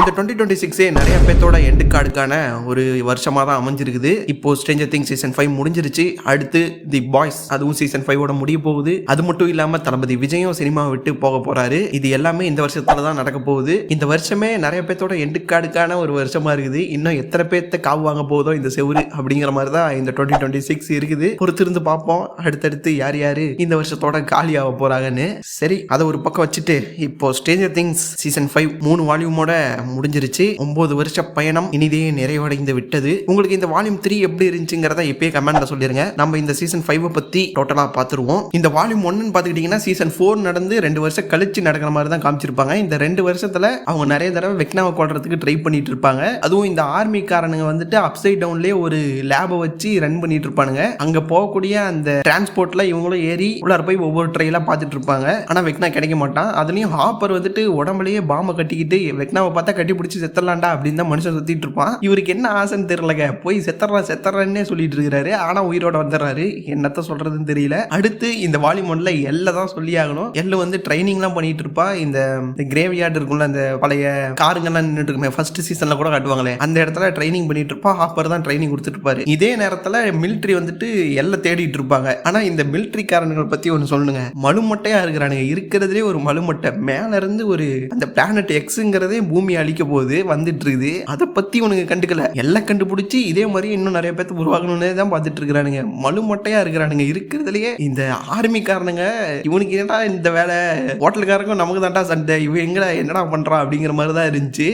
இந்த 2026 நிறைய பேத்தோட எண்டு கார்டுக்கான ஒரு வருஷமா தான் அமைஞ்சிருக்குது. இப்போ ஸ்ட்ரேஞ்சர் திங்ஸ் சீசன் 5 முடிஞ்சிருச்சு. அடுத்து தி பாய்ஸ் அதுவும் சீசன் 5 முடிய போகுது. அது மட்டும் இல்லாம தளபதி விஜயும் சினிமாவை விட்டு போக போறாரு. இது எல்லாமே இந்த வருஷத்துல தான் நடக்க போகுது. இந்த வருஷமே நிறைய பேத்தோட எண்டு கார்டுக்கான ஒரு வருஷமா இருக்குது. இன்னும் எத்தனை பேத்த காவு வாங்க போதோ இந்த செவுரு அப்படிங்கிற மாதிரி தான் இந்த 2026 இருக்குது. பொறுத்திருந்து பார்ப்போம் அடுத்தடுத்து யார் யாரு இந்த வருஷத்தோட காலியாக போறாங்கன்னு. சரி, அதை ஒரு பக்கம் வச்சுட்டு இப்போ ஸ்ட்ரேஞ்சர் திங்ஸ் சீசன் 5 3 வால்யூமோட முடிஞ்சிருச்சு. 9 வருஷ பயணம் இனிதே நிறைவடைந்து விட்டது. உங்களுக்கு இந்த வால்யூம் 3 எப்படி இருந்துச்சுங்கிறத இப்பயே கமெண்ட்ல சொல்லிருங்க. நம்ம இந்த சீசன் 5 பத்தி டோட்டலா பாத்துருவோம். இந்த வால்யூம் 1 பாத்துக்கிட்டீங்கன்னா சீசன் 4 நடந்து 2 வருஷம் கழிச்சு நடக்கிற மாதிரி தான் காமிச்சிருப்பாங்க. இந்த 2 வருஷத்துல அவங்க நிறைய தடவை வெக்னாவை கொள்றதுக்கு ட்ரை பண்ணிட்டு இருப்பாங்க. அதுவும் இந்த ஆர்மி காரனுங்க வந்துட்டு அப்சைட் டவுன்லயே ஒரு லேபை வச்சு ரன் பண்ணிட்டு இருப்பானுங்க. அங்க போகக்கூடிய அந்த டிரான்ஸ்போர்ட்ல இவங்களும் ஏறி உள்ளார போய் ஒவ்வொரு ட்ரைலா பாத்துட்டு இருப்பாங்க. ஆனா வெக்னா கிடைக்க மாட்டான். அதுலயும் ஹாப்பர் வந்துட்டு உடம்புலயே பாம்பை கட்டிக்கிட்டு வெக்னாவை பார்த்தா கட்டி பிடிச்சி செத்தரலாண்டா அப்படின்னு தான் மனுஷன் சுத்திட்டு இருப்பான். இவருக்கு என்ன ஆசைன்னு தெரியலங்க. போய் செத்தர்றான்னே சொல்லிட்டு இருக்காரு. ஆனா உயிரோட வந்துடுறாரு. என்னத்த சொல்றதுன்னு தெரியல. அடுத்து இந்த வால்யூம் 1ல எல்ல தான் சொல்லி ஆகணும். எல்ல வந்து ட்ரைனிங் எல்லாம் பண்ணிட்டு இருப்பா. இந்த கிரேவ் யார்டு இருக்கும்ல, அந்த பழைய காருங்கெல்லாம் நின்றுட்டு இருக்குமே, ஃபர்ஸ்ட் சீசன்ல கூட காட்டுவாங்களே, அந்த இடத்துல ட்ரைனிங் பண்ணிட்டு இருப்பா. ஹாப்பர் தான் ட்ரைனிங் கொடுத்துட்டு இருப்பாரு. இதே நேரத்துல மிலிட்ரி வந்துட்டு எல்ல தேடிட்டு இருப்பாங்க. ஆனா இந்த மிலிட்ரி காரன்கள் பத்தி ஒன்னு சொல்லணுங்க. மலுமட்டையா இருக்கிறானுங்க. இருக்கிறதுலே ஒரு மலுமட்டை. மேல இருந்து ஒரு அந்த பிளானட் எக்ஸ்ங்கிறதே பூமி அழிக்க போகுது வந்துட்டு இருக்குது. அதை பத்தி உனக்கு கண்டுக்கல. எல்லாம் கண்டுபிடிச்சி இதே மாதிரி இன்னும் நிறைய பேர்த்து உருவாகணும்னு தான் பார்த்துட்டு இருக்கிறானுங்க. மலுமட்டையா இருக்கிறானுங்க. இருக்கிறதுலயே இந்த ஆர்மி காரணங்க. இவனுக்கு என்னடா இந்த வேலை, ஹோட்டலுக்காரங்க நமக்கு தான்டா சண்டை, இவன் எங்கடா என்னடா பண்றான் அப்படிங்கிற மாதிரி தான் இருந்துச்சு.